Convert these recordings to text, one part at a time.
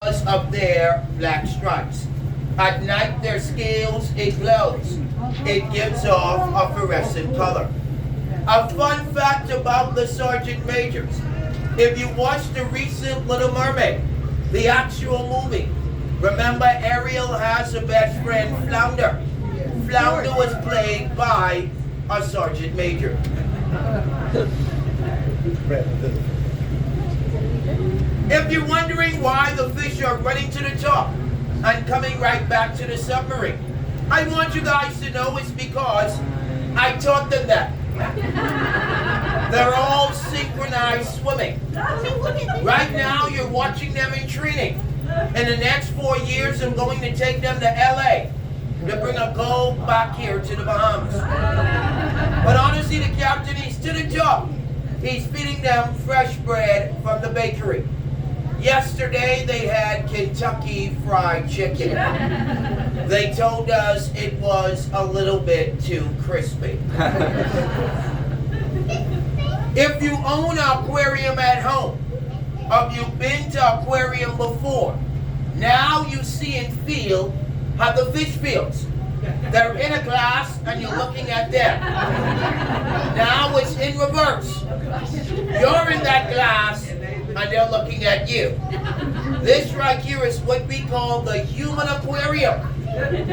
because of their black stripes. At night, their scales, it glows. It gives off a fluorescent color. A fun fact about the Sergeant Majors. If you watch the recent Little Mermaid, the actual movie, remember Ariel has a best friend, Flounder. Flounder was played by a Sergeant Major. If you're wondering why the fish are running to the top and coming right back to the submarine, I want you guys to know it's because I taught them that. They're all synchronized swimming. Right now, you're watching them in training. In the next 4 years, I'm going to take them to LA to bring a gold back here to the Bahamas. But honestly, the captain, he's to the job. He's feeding them fresh bread from the bakery. Yesterday, they had Kentucky Fried Chicken. They told us it was a little bit too crispy. If you own an aquarium at home, have you been to aquarium before? Now you see and feel how the fish feels. They're in a glass and you're looking at them. Now it's in reverse. You're in that glass and they're looking at you. This right here is what we call the human aquarium.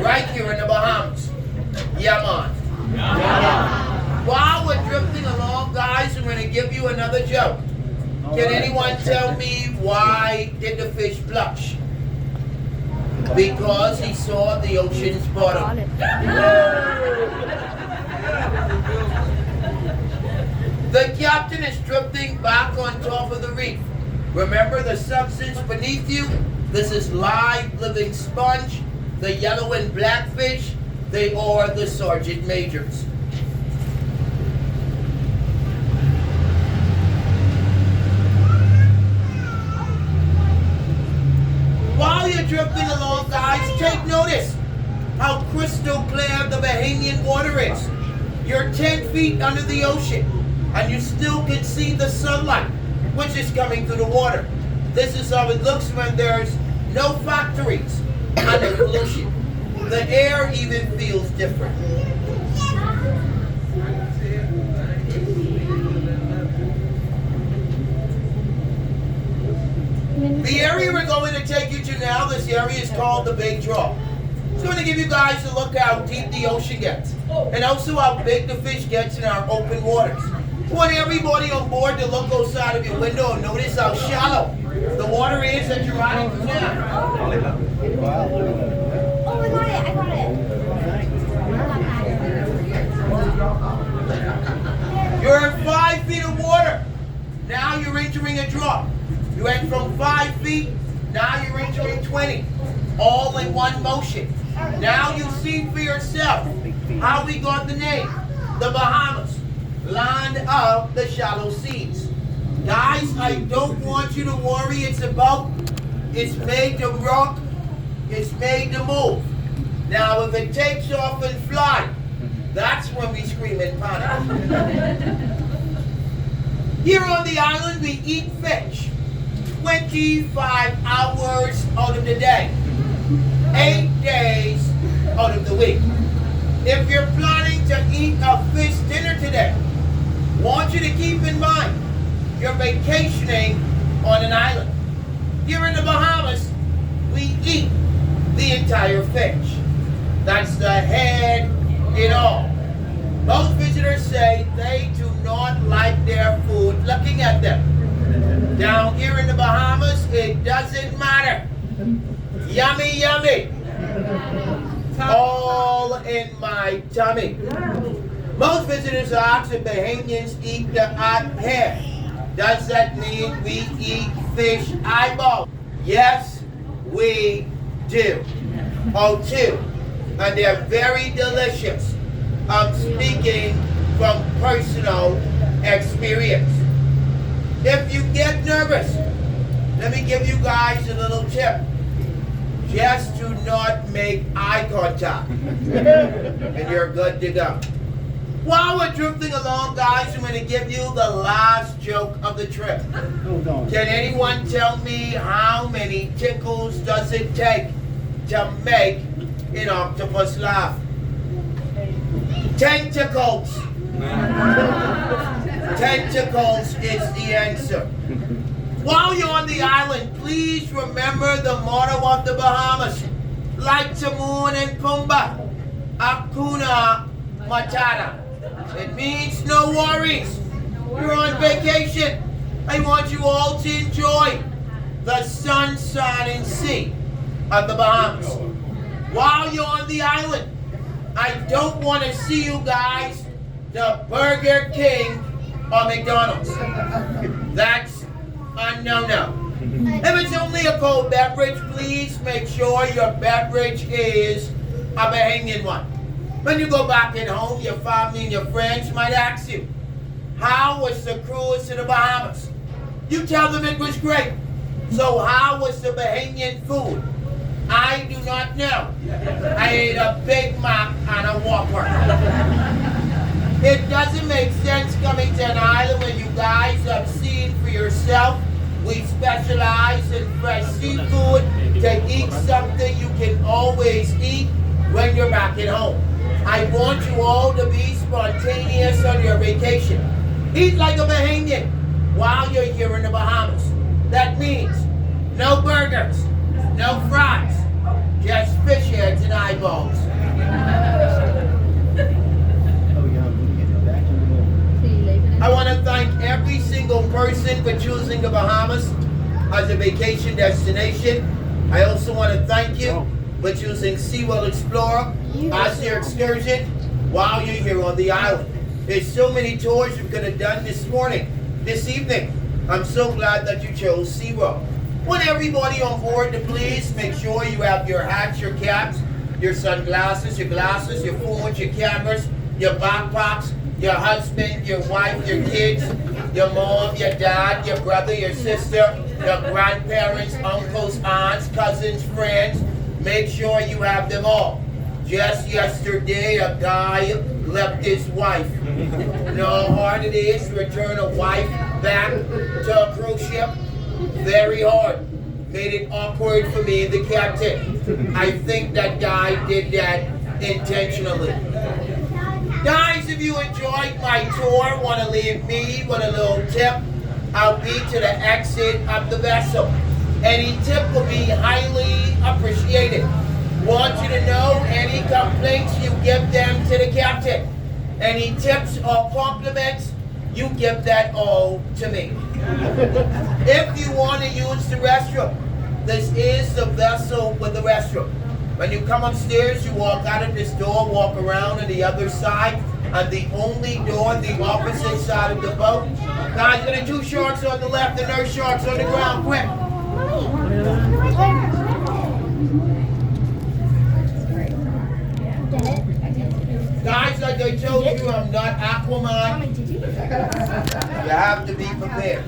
Right here in the Bahamas. Yeah, man. While we're drifting along, guys, I'm going to give you another joke. Can anyone tell me why did the fish blush? Because he saw the ocean's bottom. The captain is drifting back on top of the reef. Remember the substance beneath you? This is live living sponge. The yellow and black fish, they are the Sergeant Majors. While you're drifting along, guys, take notice how crystal clear the Bahamian water is. You're 10 feet under the ocean, and you still can see the sunlight, which is coming through the water. This is how it looks when there's no factories and no pollution. The air even feels different. The area we're going to take you to now, this area is called the Big Draw. It's going to give you guys a look how deep the ocean gets, and also how big the fish gets in our open waters. I want everybody on board to look outside of your window and notice how shallow the water is that you're riding through now. Oh, I got it. I got it. You're at 5 feet of water. Now you're entering a drop. You went from 5 feet, now you're entering 20. All in one motion. Now you see for yourself how we got the name, the Bahamas, land of the shallow seas. Guys, I don't want you to worry. It's made to rock, it's made to move. Now if it takes off and fly, that's when we scream in panic. Here on the island we eat fish 25 hours out of the day, 8 days out of the week. If you're planning to eat a fish dinner today, want you to keep in mind you're vacationing on an island. Here in the Bahamas, we eat the entire fish. That's the head and all. Most visitors say they do not like their food looking at them. Down here in the Bahamas, it doesn't matter. Yummy, yummy. All in my tummy. Most visitors ask if Bahamians eat the head. Does that mean we eat fish eyeball? Yes, we do. Oh, too. And they're very delicious. I'm speaking from personal experience. If you get nervous, let me give you guys a little tip. Just do not make eye contact, and you're good to go. While we're drifting along, guys, I'm going to give you the last joke of the trip. Can anyone tell me how many tickles does it take to make an octopus laugh? Tentacles. Tentacles is the answer. While you're on the island, please remember the motto of the Bahamas. Like Timon and Pumbaa, Hakuna Matata. It means no worries. You're on vacation. I want you all to enjoy the sunshine and sea of the Bahamas. While you're on the island, I don't want to see you guys the Burger King or McDonald's. That's a no-no. If it's only a cold beverage, please make sure your beverage is a Bahamian one. When you go back at home, your family and your friends might ask you, how was the cruise to the Bahamas? You tell them it was great. So how was the Bahamian food? I do not know. I ate a Big Mac and a Whopper. It doesn't make sense coming to an island where you guys have seen for yourself. We specialize in fresh seafood to eat something you can always eat when you're back at home. I want you all to be spontaneous on your vacation. Eat like a Bahamian while you're here in the Bahamas. That means no burgers, no fries, just fish heads and eyeballs. I want to thank every single person for choosing the Bahamas as a vacation destination. I also want to thank you for choosing SeaWorld Explorer as your excursion while you're here on the island. There's so many tours we could have done this evening. I'm so glad that you chose SeaWorld. Want everybody on board to please make sure you have your hats, your caps, your sunglasses, your glasses, your phones, your cameras, your backpacks, your husband, your wife, your kids, your mom, your dad, your brother, your sister, your grandparents, uncles, aunts, cousins, friends. Make sure you have them all. Just yesterday, a guy left his wife. You know how hard it is to return a wife back to a cruise ship? Very hard. Made it awkward for me, the captain. I think that guy did that intentionally. Guys, if you enjoyed my tour, want to leave me with a little tip, I'll be to the exit of the vessel. Any tip will be highly appreciated. Want you to know any complaints, you give them to the captain. Any tips or compliments, you give that all to me. If you want to use the restroom, this is the vessel with the restroom. When you come upstairs, you walk out of this door, walk around on the other side, and the only door on the opposite side of the boat. Guys, there are two sharks on the left, the nurse sharks on the ground, quick. Guys, like I told you, I'm not Aquaman. You have to be prepared.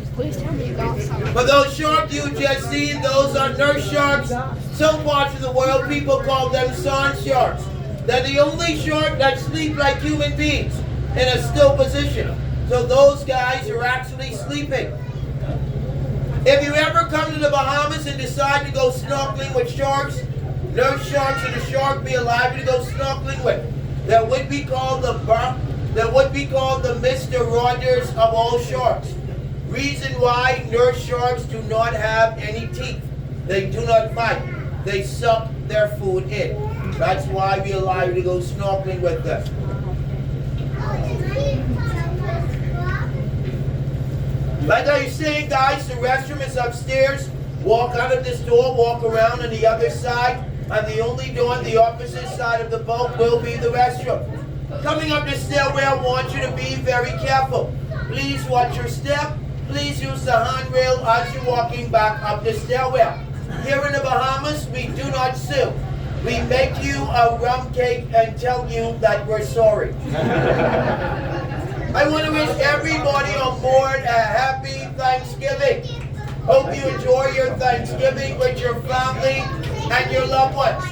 For those sharks you just seen, those are nurse sharks. Some parts of the world, people call them sand sharks. They're the only shark that sleep like human beings in a still position. So those guys are actually sleeping. If you ever come to the Bahamas and decide to go snorkeling with sharks, nurse sharks and the shark be alive to go snorkeling with. That would be called the Mr. Rogers of all sharks. Reason why nurse sharks do not have any teeth. They do not fight. They suck their food in. That's why we allow you to go snorkeling with them. Like I was saying, guys, the restroom is upstairs. Walk out of this door, walk around on the other side, and the only door on the opposite side of the boat will be the restroom. Coming up the stairway, I want you to be very careful. Please watch your step. Please use the handrail as you're walking back up the stairwell. Here in the Bahamas, we do not sue. We make you a rum cake and tell you that we're sorry. I want to wish everybody on board a happy Thanksgiving. Hope you enjoy your Thanksgiving with your family and your loved ones.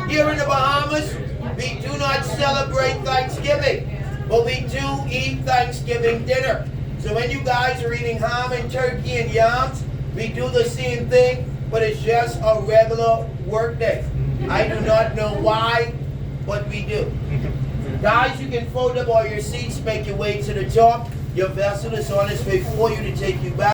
Here in the Bahamas, we do not celebrate Thanksgiving. But we do eat Thanksgiving dinner. So when you guys are eating ham and turkey and yams, we do the same thing, but it's just a regular work day. I do not know why, but we do. Guys, you can fold up all your seats, make your way to the top. Your vessel is on its way for you to take you back.